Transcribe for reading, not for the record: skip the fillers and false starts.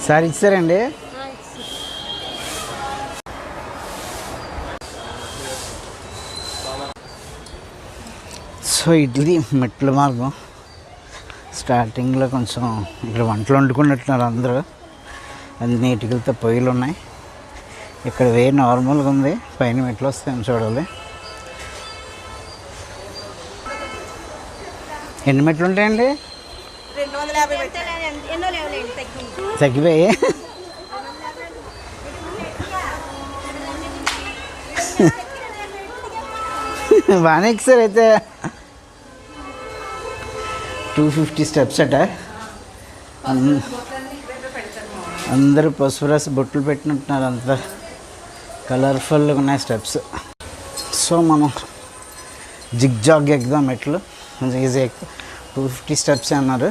Sir ఇచ్చారండి. So ఇది మెట్ల మార్గం. స్టార్టింగ్లో కొంచెం ఇక్కడ వంటలు వండుకున్నట్టున్నారు అందరూ. అది నీటికలతో పొయ్యిలు ఉన్నాయి. ఇక్కడ నార్మల్గా ఉంది. పైన మెట్లు వస్తాయని చూడాలి. ఎన్ని మెట్లు ఉంటాయండి? 250 తగ్గిపోయి. బాగానే ఎక్కిసారు అయితే. 250 స్టెప్స్ అట. అందరూ పసుపు రాసి బొట్లు పెట్టినట్టున్నారు. అంతా కలర్ఫుల్గా ఉన్నాయి స్టెప్స్. సో మనం జిగ్జాగ్ ఎక్కుదాం మెట్లు. కొంచెం ఈజీ ఎక్కువ. 250 స్టెప్స్ అన్నారు.